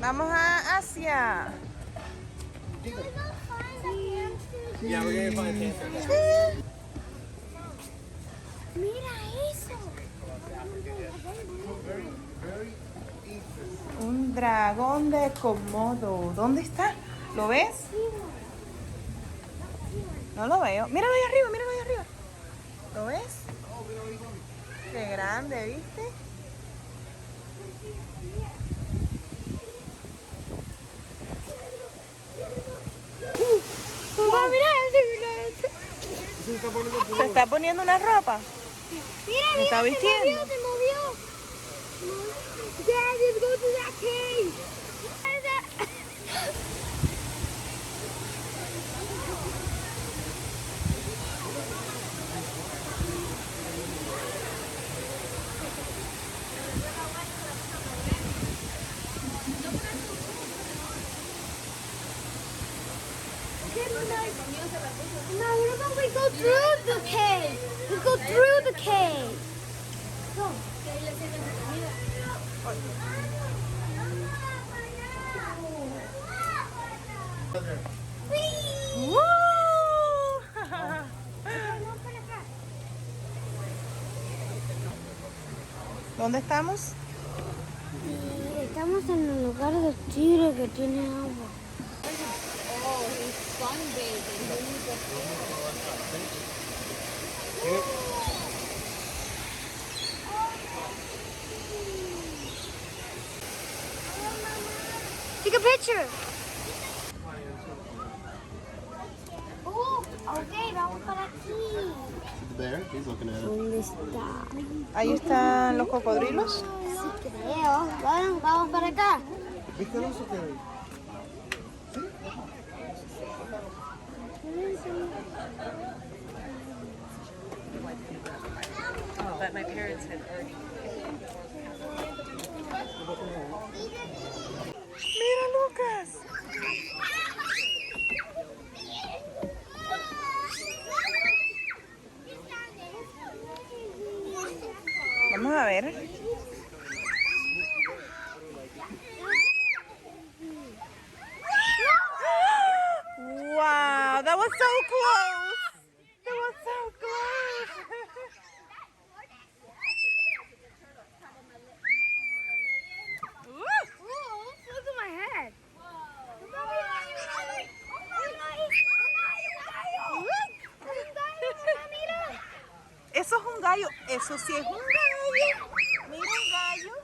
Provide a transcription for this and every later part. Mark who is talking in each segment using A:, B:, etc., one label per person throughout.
A: Vamos a Asia.
B: Yeah, we're gonna find Tampa.
A: Sí.
C: Mira eso.
A: Un dragón de Komodo. ¿Dónde está? ¿Lo ves? No lo veo. Míralo ahí arriba, míralo ahí arriba. ¿Lo ves? Qué grande, ¿viste?
C: Mamá, mira
A: Se está poniendo una ropa.
C: Mira,
A: Se está vistiendo.
C: se movió. Dad, let's go to that cave. No, what about we go through the cave? We go through the cave. Go.
A: ¿Dónde estamos?
C: Estamos en el lugar del tigre que tiene agua. Take a picture. Ok, vamos para aquí.
B: There, he's looking at it.
C: ¿Dónde está?
A: Ahí están los cocodrilos.
C: Sí creo. Vamos para acá.
B: ¿Viste el oso que hay?
A: Oh, but my parents had already. Mira, Lucas. Vamos a ver. Wow, that was so close. That was so close.
C: Look at my head.
A: Eso es un gallo. Eso sí es un gallo. Mira un gallo.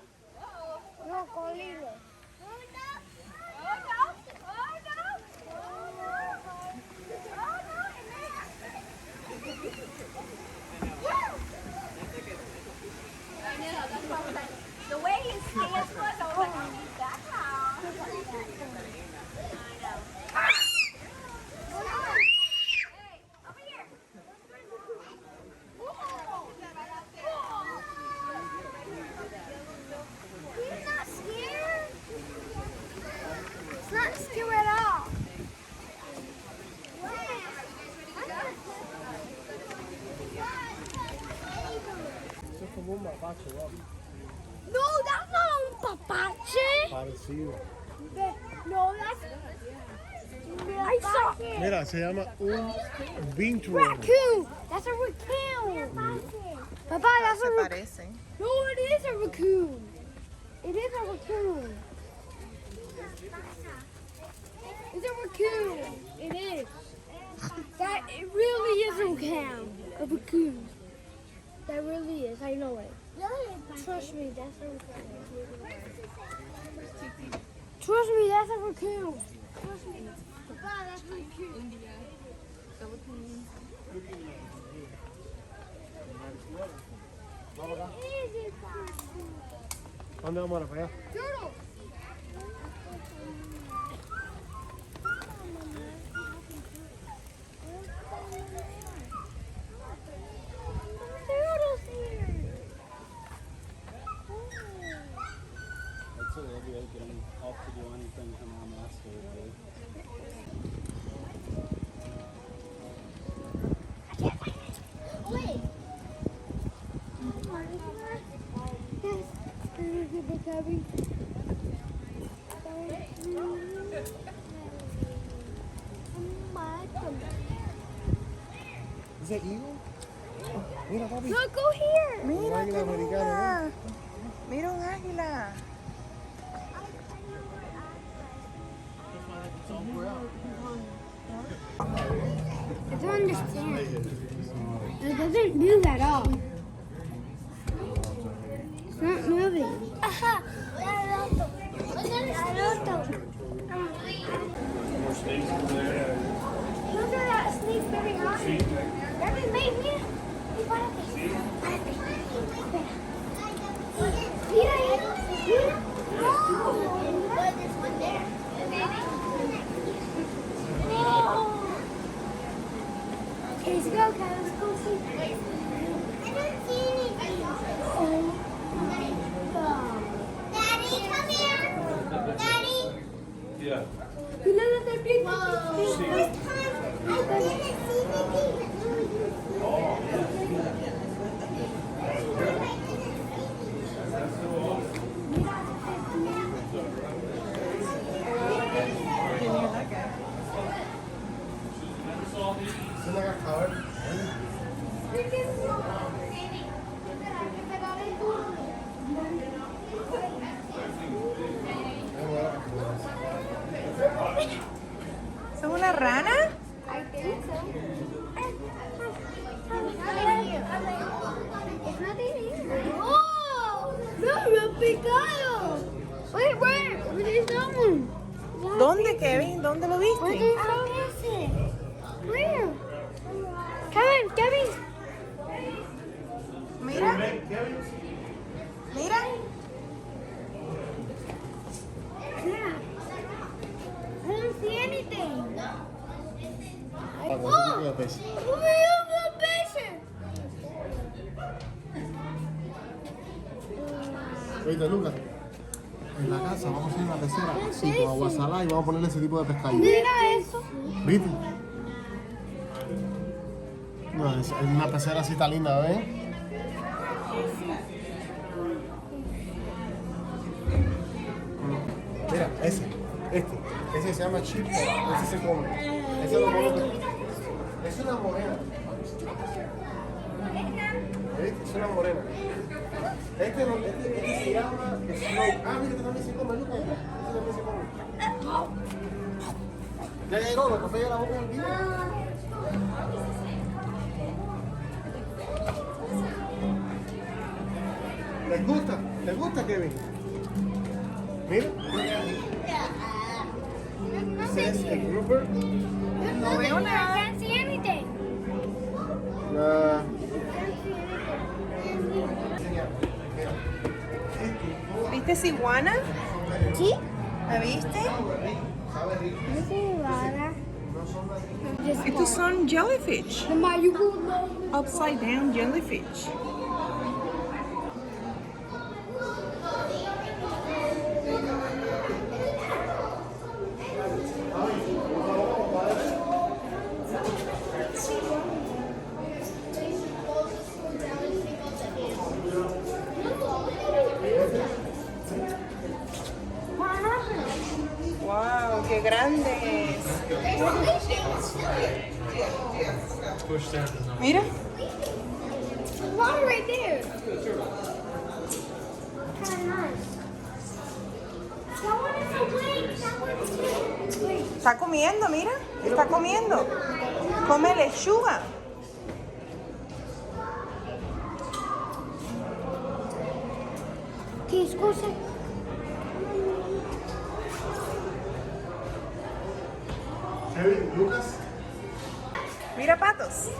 C: No, colibrí.
D: The way his stance was, I was like, oh, that's how. Hey, over here.
C: He's not scared. It's not scared at all.
B: Eso es como un mapache, ¿no?
C: No, that's not a papache.
B: Parecido.
C: No, that's. I saw.
B: Mira, se llama un vinchuelo.
C: Raccoon. That's a raccoon. Papa, that's
A: Se
C: a raccoon.
A: parecen.
C: No, it is a raccoon. It is a raccoon. It's a raccoon. It is. That it really is a raccoon. A raccoon. That really is. I know it. Trust me, that's a raccoon. Trust me, that's a raccoon. Trust me. Papa, that's a raccoon.
B: Vamos acá.
C: It is a raccoon.
B: ¿Dónde vamos ahora? ¿Para allá?
C: Turtle. Turtle's here.
B: That's it. They'll be getting off to do anything from on that stage.
C: Wait. Yes. This is the cabin. like them.
E: Is that eagle? Mira, papi.
C: Look, go here.
A: Mira,
E: águila
A: qué
E: americana,
A: linda. Mira un águila.
C: I don't understand. It doesn't move at all. It's not moving. Aha! Look at that snake very high. That made me. Mira, mira. Okay, let's go, Kyle. Let's go see. I don't see anything. Daddy, come here. Daddy.
B: Yeah.
C: You know that they're big.
D: This time I didn't see anything.
E: Se la acabar.
A: ¿Son una rana?
C: I think so. It's nothing here. Oh, no, me han picado. Wait, where is that one?
A: ¿Dónde, Kevin? ¿Dónde lo
C: Where
A: viste?
C: is that? Where? Kevin.
A: Mira. Mira.
C: Yeah. I don't see anything.
E: Para con ese tipo de pez. Oíste, Lucas. En la casa vamos a hacer una pecera así con agua salada y vamos a ponerle ese tipo de pescadillo.
C: Mira eso.
E: ¿Viste? No, es una pecera así tan linda, ¿ves? Mira, ese se llama chip, ese se come. Ese lo come. Es una morena. ¿Viste? Es una morena. Este se llama Snow. Ah, mira, este también se come, Lucas. Este también se come. Ya llegó, lo café ya la boca del video. ¿Les gusta? ¿Les gusta, Kevin? Mira. Ese es el grouper.
A: No veo nada.
C: I can't see anything.
E: La...
A: ¿Viste esa iguana?
C: ¿Sí?
A: ¿La viste?
C: Es iguana.
A: Estos son jellyfish.
C: The
A: Upside down jellyfish. Wow, qué grandes. Mira.
C: water right there. Kind of nice. That one is awake. That one's awake.
A: Está comiendo, mira. Está comiendo. Come lechuga.
C: ¿Qué es cosa?
E: Lucas.
A: Mira patos.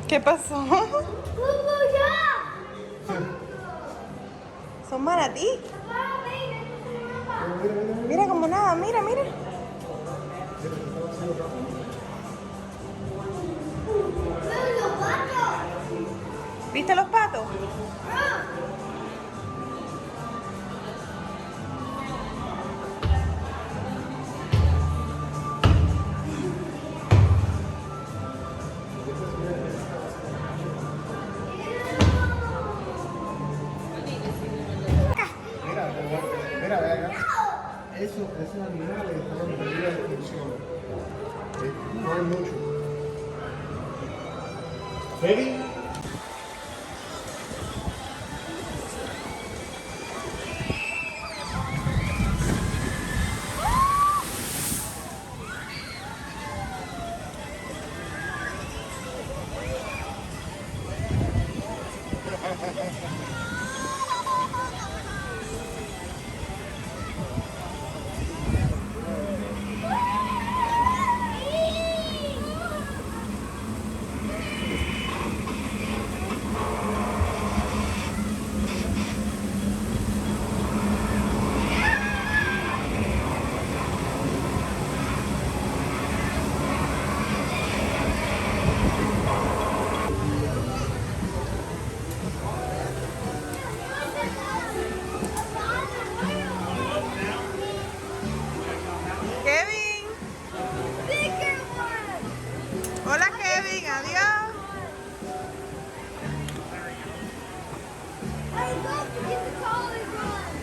A: ¿Qué pasó? Son manatí. Mira como nada, mira, mira.
C: Look,
A: ¿Viste los patos?
E: Mira, ve acá. Esos animales están en peligro de extinción. No hay mucho. Baby.
A: Kevin. Hola Kevin, adiós.
C: I love to get the college one.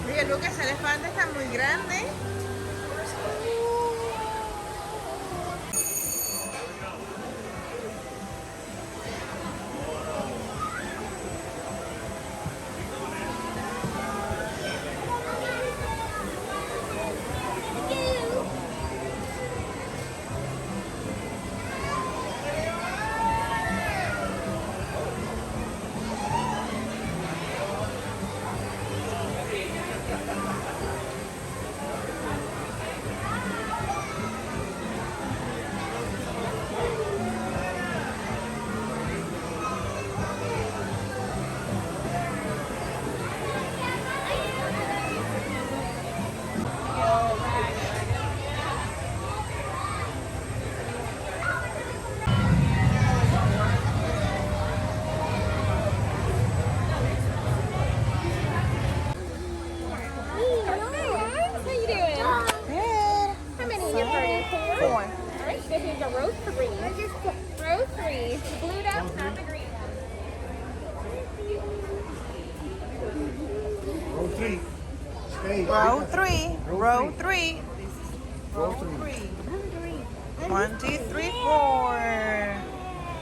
A: Oye, Lucas, ese elefante está muy grande. Good.
D: How many in your party? Four?
A: Four.
D: All right, you guys need a row three. Row three. The blue ducks, not the green ones.
E: Row 3. Stay.
A: Row three. Row three.
E: Row 3.
A: 1, 2, 3, 4.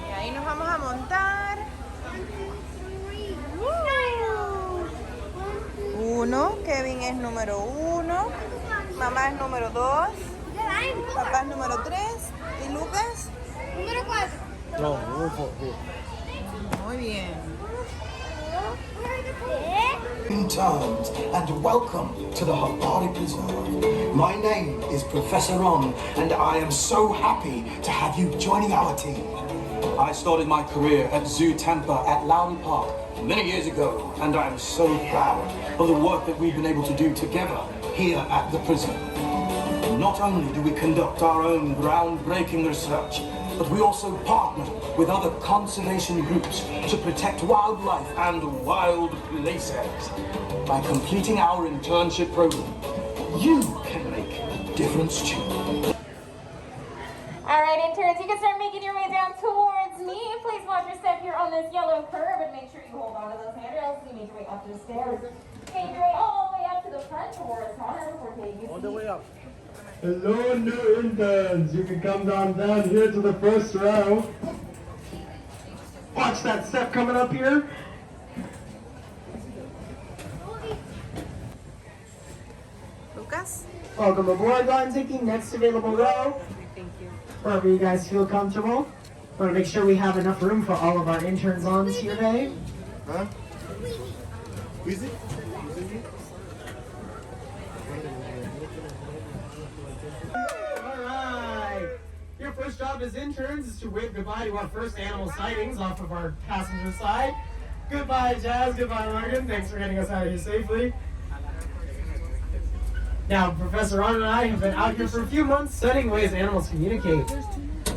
A: Y ahí nos vamos a montar. 1. Kevin es número 1. Mamá es número 2. Papá es número 3. ¿Y Lucas?
C: Número 4.
E: No, row 4.
A: Muy bien.
F: In terms, and welcome to the Habari Preserve. My name is Professor Ron, and I am so happy to have you joining our team. I started my career at Zoo Tampa at Lowry Park many years ago, and I am so proud of the work that we've been able to do together here at the prison. Not only do we conduct our own groundbreaking research, but we also partner with other conservation groups to protect wildlife and wild places. By completing our internship program, you can make a difference too.
D: All right, interns, you can start making your way down towards me. Please watch your step here on this yellow curb and make sure you hold on to those handrails as you make your way up the stairs. Make your way all the way up to the front towards Connor before taking a seat.
E: All the way up.
G: Hello, new interns. You can come down here to the first row. Watch that step coming up here.
A: Lucas.
G: Welcome aboard. Go ahead and take the next available row. Wherever you guys feel comfortable. Want to make sure we have enough room for all of our interns on here today.
E: Huh? Squeeze it?
G: first job as interns is to wave goodbye to our first animal sightings off of our passenger side. Goodbye, Jazz. Goodbye, Logan. Thanks for getting us out of here safely. Now, Professor Ron and I have been out here for a few months studying ways animals communicate.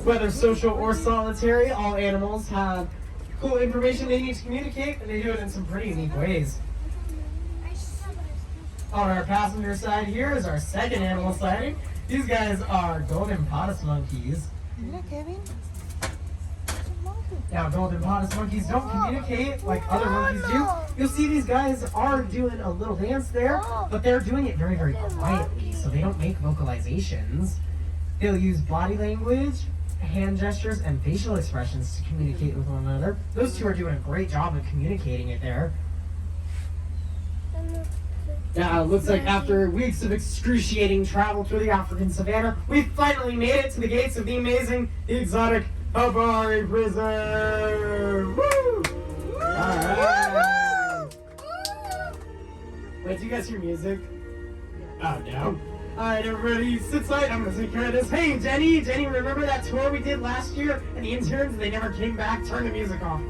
G: Whether social or solitary, all animals have cool information they need to communicate, and they do it in some pretty unique ways. On our passenger side here is our second animal sighting. These guys are golden potus monkeys.
A: Mira, Kevin.
G: Now, golden potus monkeys don't communicate like other monkeys do. You'll see these guys are doing a little dance there, but they're doing it very, very quietly, so they don't make vocalizations. They'll use body language, hand gestures, and facial expressions to communicate with one another. Those two are doing a great job of communicating it there. Now, it looks like after weeks of excruciating travel through the African savannah, we finally made it to the gates of the amazing, the exotic Safari Preserve! Woo! Alright! Wait, do you guys hear music? Oh, no. Alright, everybody, sit tight. I'm gonna take care of this. Hey, Jenny! Jenny, remember that tour we did last year? And the interns, they never came back? Turn the music off.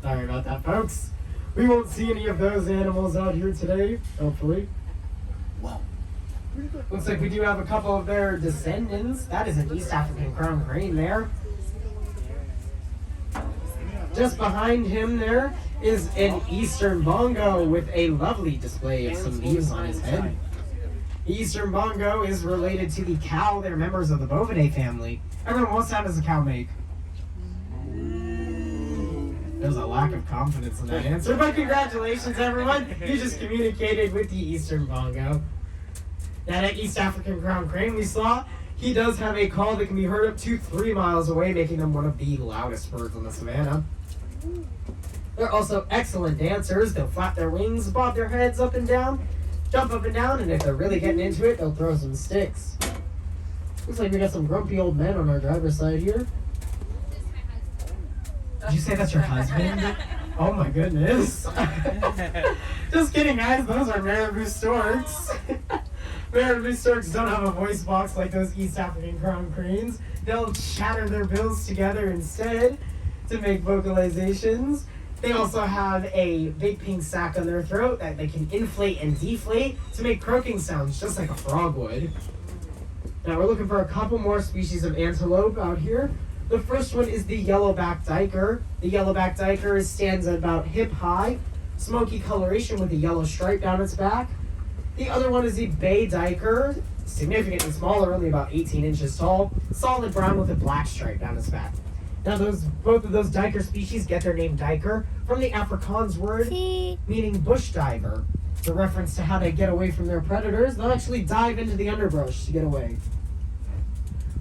G: Sorry about that, folks. We won't see any of those animals out here today, hopefully. Wow. Looks like we do have a couple of their descendants. That is an East African crown crane there. Just behind him there is an Eastern bongo with a lovely display of some leaves on his head. The Eastern bongo is related to the cow. They're members of the Bovidae family. Everyone, what sound does a cow make? There's a lack of confidence in that answer, but congratulations, everyone. You just communicated with the Eastern bongo. Now, that East African crown crane we saw, he does have a call that can be heard up to 3 miles away, making them one of the loudest birds on the savannah. They're also excellent dancers. They'll flap their wings, bob their heads up and down, jump up and down, and if they're really getting into it, they'll throw some sticks. Looks like we got some grumpy old men on our driver's side here. Did you say that's your husband? Oh my goodness. Just kidding, guys. Those are marabou storks. Marabou storks don't have a voice box like those East African crown cranes. They'll chatter their bills together instead to make vocalizations. They also have a big pink sac on their throat that they can inflate and deflate to make croaking sounds just like a frog would. Now we're looking for a couple more species of antelope out here. The first one is the yellowback diker. The yellowback diker stands at about hip high, smoky coloration with a yellow stripe down its back. The other one is the bay diker, significantly smaller, only about 18 inches tall, solid brown with a black stripe down its back. Now both of those diker species get their name diker from the Afrikaans word meaning bush diver. It's a reference to how they get away from their predators. They'll actually dive into the underbrush to get away.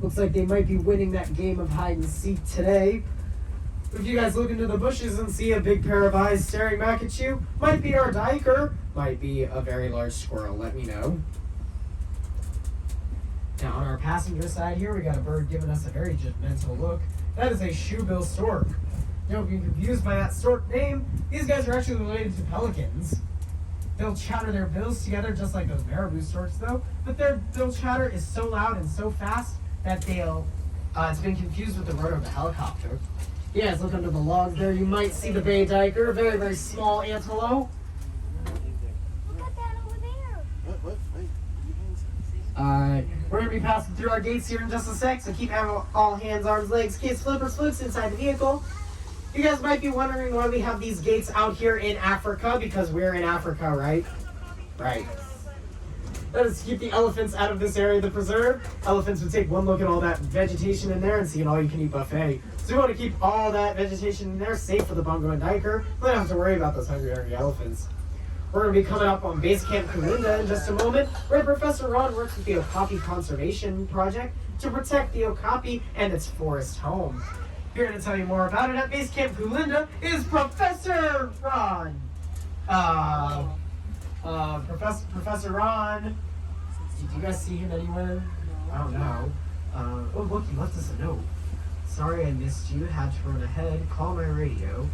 G: Looks like they might be winning that game of hide and seek today. If you guys look into the bushes and see a big pair of eyes staring back at you, might be our diker, might be a very large squirrel, let me know. Now on our passenger side here, we got a bird giving us a very judgmental look. That is a shoebill stork. Don't be confused by that stork name. These guys are actually related to pelicans. They'll chatter their bills together just like those marabou storks though, but their bill chatter is so loud and so fast that it's been confused with the rotor of a helicopter. You guys look under the logs there, you might see the bay diker, a very, very small antelope.
C: Look at that over there.
E: What?
G: We're going to be passing through our gates here in just a sec, so keep having all hands, arms, legs, kids, flippers, flips inside the vehicle. You guys might be wondering why we have these gates out here in Africa, because we're in Africa, right? Right. That is to keep the elephants out of this area of the preserve. Elephants would take one look at all that vegetation in there and see an all-you-can-eat buffet. So we want to keep all that vegetation in there safe for the bongo and diker. We don't have to worry about those hungry elephants. We're going to be coming up on Base Camp Kulinda in just a moment, where Professor Ron works with the Okapi Conservation Project to protect the okapi and its forest home. Here to tell you more about it at Base Camp Kulinda is Professor Ron. Professor Ron. Did you guys see him anywhere? I don't know. Oh, look, he left us a note. Sorry I missed you. Had to run ahead. Call my radio.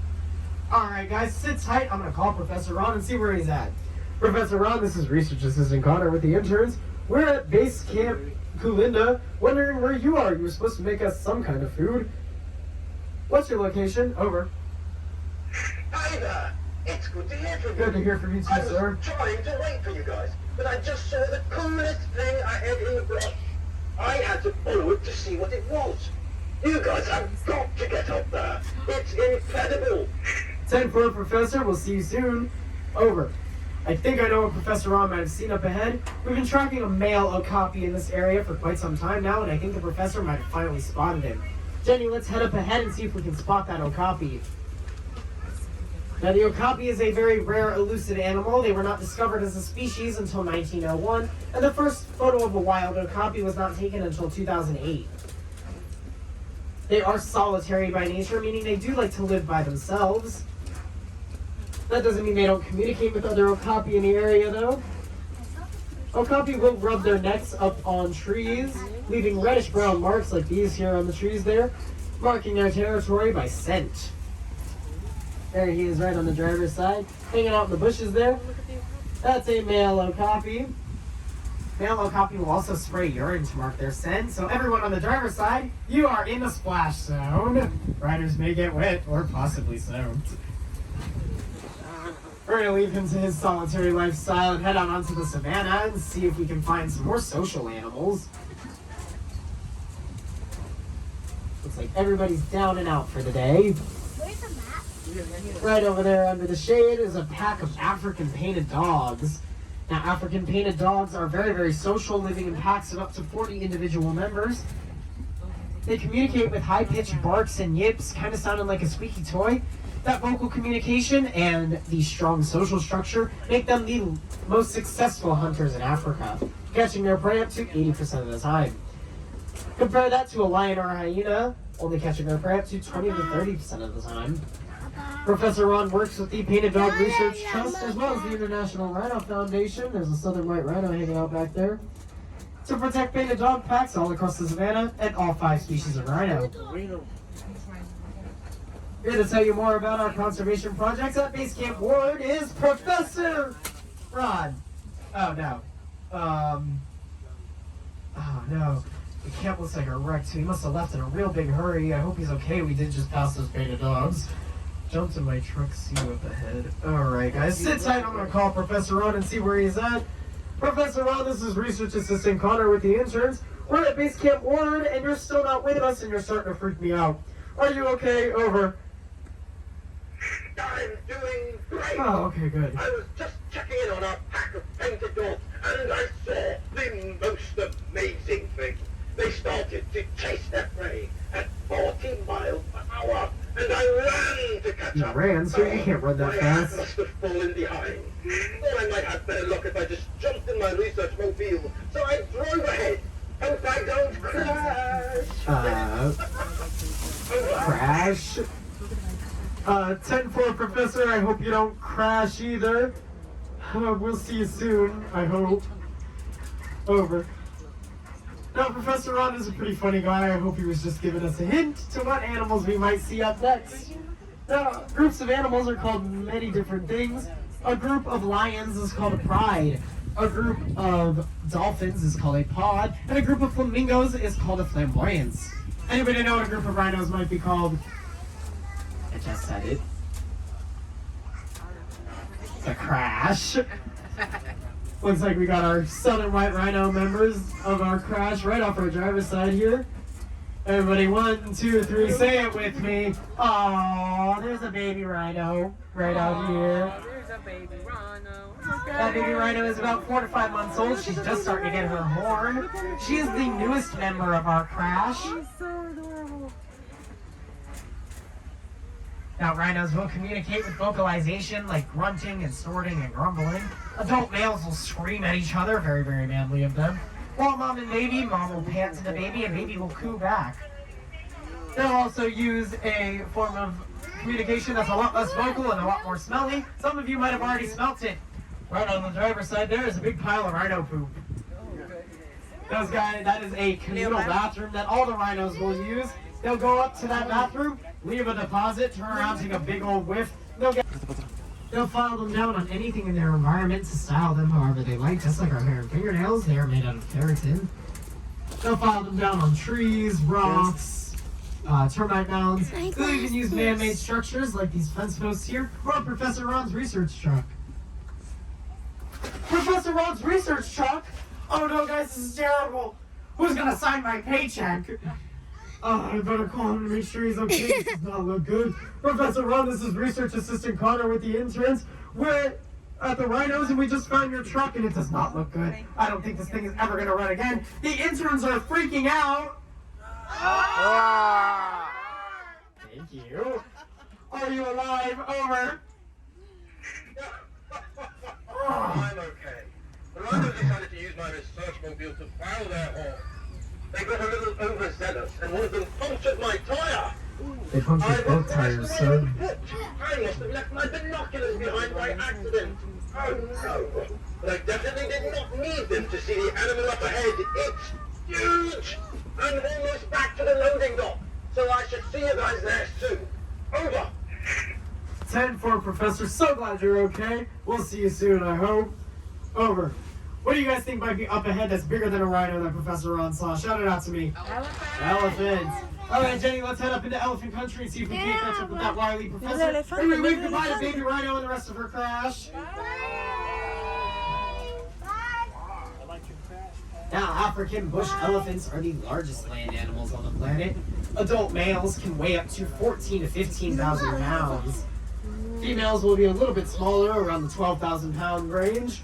G: Alright, guys, sit tight. I'm going to call Professor Ron and see where he's at. Professor Ron, this is Research Assistant Connor with the interns. We're at Base Camp Kulinda, wondering where you are. You were supposed to make us some kind of food. What's your location? Over.
H: Hi there. It's good to hear from you.
G: Good to hear from you too,
H: I was
G: sir.
H: trying to wait for you guys, but I just saw the coolest thing I had in the brush. I had to forward to see what it was. You guys have got to get up there. It's incredible.
G: 10-4, Professor. We'll see you soon. Over. I think I know what Professor Ron might have seen up ahead. We've been tracking a male okapi in this area for quite some time now, and I think the professor might have finally spotted him. Jenny, let's head up ahead and see if we can spot that okapi. Now, the okapi is a very rare, elusive animal. They were not discovered as a species until 1901, and the first photo of a wild okapi was not taken until 2008. They are solitary by nature, meaning they do like to live by themselves. That doesn't mean they don't communicate with other okapi in the area, though. Okapi will rub their necks up on trees, leaving reddish-brown marks like these here on the trees there, marking their territory by scent. There he is right on the driver's side, hanging out in the bushes there. That's a male okapi. Male okapi will also spray urine to mark their scent, so everyone on the driver's side, you are in the splash zone. Riders may get wet or possibly soaked. We're going to leave him to his solitary lifestyle and head out onto the savannah and see if we can find some more social animals. Looks like everybody's down and out for the day.
C: Where's the map?
G: Right over there under the shade is a pack of African painted dogs. Now, African painted dogs are very, very social, living in packs of up to 40 individual members. They communicate with high-pitched barks and yips, kind of sounding like a squeaky toy. That vocal communication and the strong social structure make them the most successful hunters in Africa, catching their prey up to 80% of the time. Compare that to a lion or a hyena, only catching their prey up to 20 to 30% of the time. Professor Ron works with the Painted Dog Research Trust as well as the International Rhino Foundation. There's a southern white rhino hanging out back there. To protect painted dog packs all across the savannah and all 5 species of rhino. Here to tell you more about our conservation projects at Base Camp Ward is Professor Ron. Oh no. Oh no. The camp looks like a wreck too. He must have left in a real big hurry. I hope he's okay. We did just pass those painted dogs. Jumped in my truck, see you up ahead. Alright guys, sit tight. I'm gonna call Professor Ron and see where he's at. Professor Ron, this is Research Assistant Connor with the interns. We're at Base Camp Ward and you're still not with us and you're starting to freak me out. Are you okay? Over.
H: I'm doing great.
G: Oh, okay, good.
H: I was just checking in on our pack of painted dogs, and I saw the most amazing thing. They started to chase their prey at 40 miles per hour, and I ran to catch
G: You
H: up.
G: ran, so you can't run that
H: My
G: fast.
H: hand must have fallen behind. Thought I might have better luck if I just jumped in my research mobile, so I drove ahead. Hope I don't crash.
G: Crash? 10-4, Professor. I hope you don't crash either. We'll see you soon, I hope. Over. Now, Professor Ron is a pretty funny guy. I hope he was just giving us a hint to what animals we might see up next. Now, groups of animals are called many different things. A group of lions is called a pride. A group of dolphins is called a pod. And a group of flamingos is called a flamboyance. Anybody know what a group of rhinos might be called? I just said it. It's a crash. Looks like we got our southern white rhino members of our crash right off our driver's side here. Everybody, 1, 2, 3, say it with me. Aww, there's a baby rhino right out here.
A: There's a baby rhino.
G: That baby rhino is about 4 to 5 months old. She's just starting to get her horn. She is the newest member of our crash.
A: She's so adorable.
G: Now, rhinos will communicate with vocalization like grunting and snorting and grumbling. Adult males will scream at each other, very, very manly of them. While mom and baby, mom will pant to the baby and baby will coo back. They'll also use a form of communication that's a lot less vocal and a lot more smelly. Some of you might have already smelt it. Right on the driver's side there is a big pile of rhino poop. Those guys, that is a communal bathroom that all the rhinos will use. They'll go up to that bathroom, leave a deposit, turn around, take a big old whiff. They'll get... They'll file them down on anything in their environment to style them however they like, just like our hair and fingernails. They are made out of keratin. They'll file them down on trees, rocks, termite mounds. They'll even use man-made structures like these fence posts here, or Professor Ron's research truck. Professor Ron's research truck? Oh no, guys, this is terrible. Who's gonna sign my paycheck? Oh, I better call him to make sure he's okay. This does not look good. Professor Ron, this is Research Assistant Connor with the interns. We're at the Rhinos and we just found your truck and it does not look good. I don't think this thing is ever gonna run again. The interns are freaking out. Thank you. Are you alive? Over.
H: I'm okay. The Rhinos decided to use my research mobile to plow their horse. They got a little overzealous, and one of them punctured my tire.
G: They punctured both tires, sir.
H: I must have left my binoculars behind by accident. Oh no. But I definitely did not need them to see the animal up ahead. It's huge! I'm almost back to the loading dock, so I should see you guys there soon. Over.
G: 10-4, Professor. So glad you're okay. We'll see you soon, I hope. Over. What do you guys think might be up ahead that's bigger than a rhino that Professor Ron saw? Shout it out to me. Elephant. All right, Jenny, let's head up into elephant country and see if we can't catch up with that wily professor. And we wave goodbye to baby rhino and the rest of her crash. Now, African bush elephants are the largest land animals on the planet. Adult males can weigh up to 14 to 15,000 pounds. Females will be a little bit smaller, around the 12,000 pound range.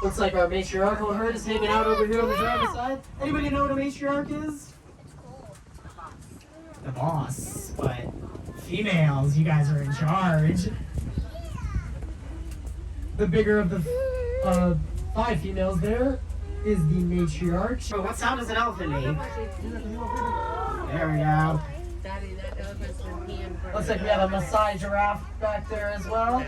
G: Looks like our matriarchal herd is hanging out over here on the driver's side. Anybody know what a matriarch is? The boss. But females, you guys are in charge. The bigger of the 5 females there is the matriarch. So what sound does an elephant make? There we go. Looks like we have a Maasai giraffe back there as well.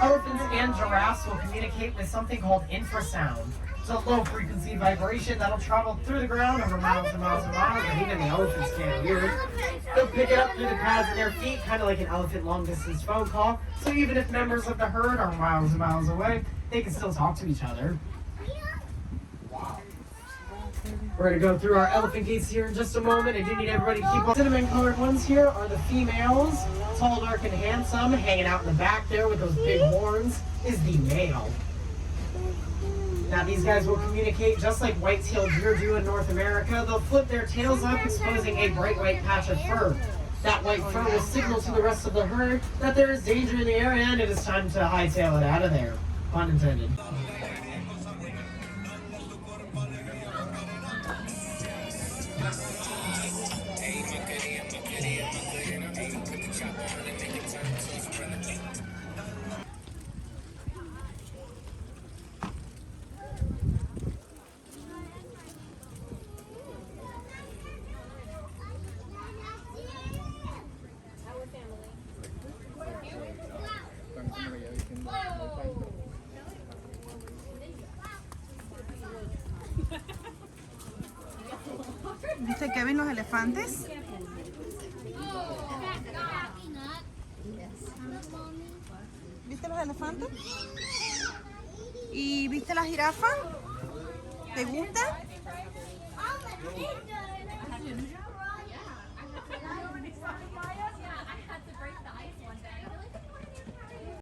G: Elephants and giraffes will communicate with something called infrasound. It's a low-frequency vibration that'll travel through the ground over miles and miles and miles, and even the elephants can't hear it. They'll pick it up through the pads of their feet, kind of like an elephant long-distance phone call. So even if members of the herd are miles and miles away, they can still talk to each other. We're going to go through our elephant gates here in just a moment. I do need everybody to keep up. Cinnamon colored ones here are the females. Tall, dark, and handsome, hanging out in the back there with those big horns, is the male. Now these guys will communicate just like white-tailed deer do in North America. They'll flip their tails up, exposing a bright white patch of fur. That white fur will signal to the rest of the herd that there is danger in the area and it is time to hightail it out of there. Pun intended.
A: ¿Viste, Kevin, los elefantes? ¿Viste los elefantes? ¿Y viste la jirafa? ¿Te gusta?